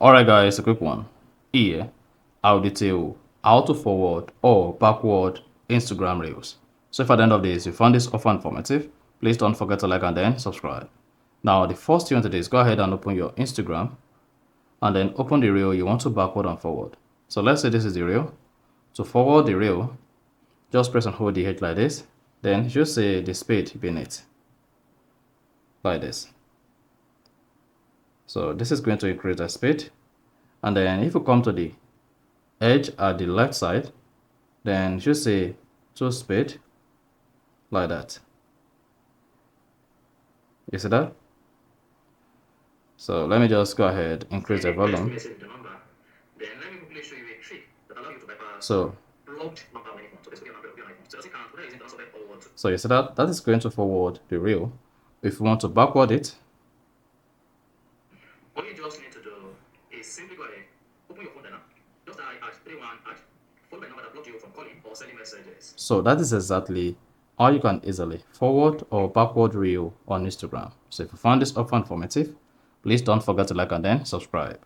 Alright guys, a quick one. Here, I'll detail how to forward or backward Instagram Reels. So if at the end of this you found this offer informative, please don't forget to like and then subscribe. Now the first thing you want to do is go ahead and open your Instagram and then open the reel you want to backward and forward. So let's say this is the reel. To forward the reel, just press and hold the H like this, then just say the spade beneath like this. So this is going to increase the speed, and then if you come to the edge at the left side, then just say to speed like that. You see that? So let me just go ahead increase the volume. So you see that is going to forward the reel. If you want to backward it, all you just need to do is simply go ahead, open your phone now, just dial #31# followed by number that blocked you from calling or sending messages. So that is exactly how you can easily forward or backward reel on Instagram. So if you found this offer informative, please don't forget to like and then subscribe.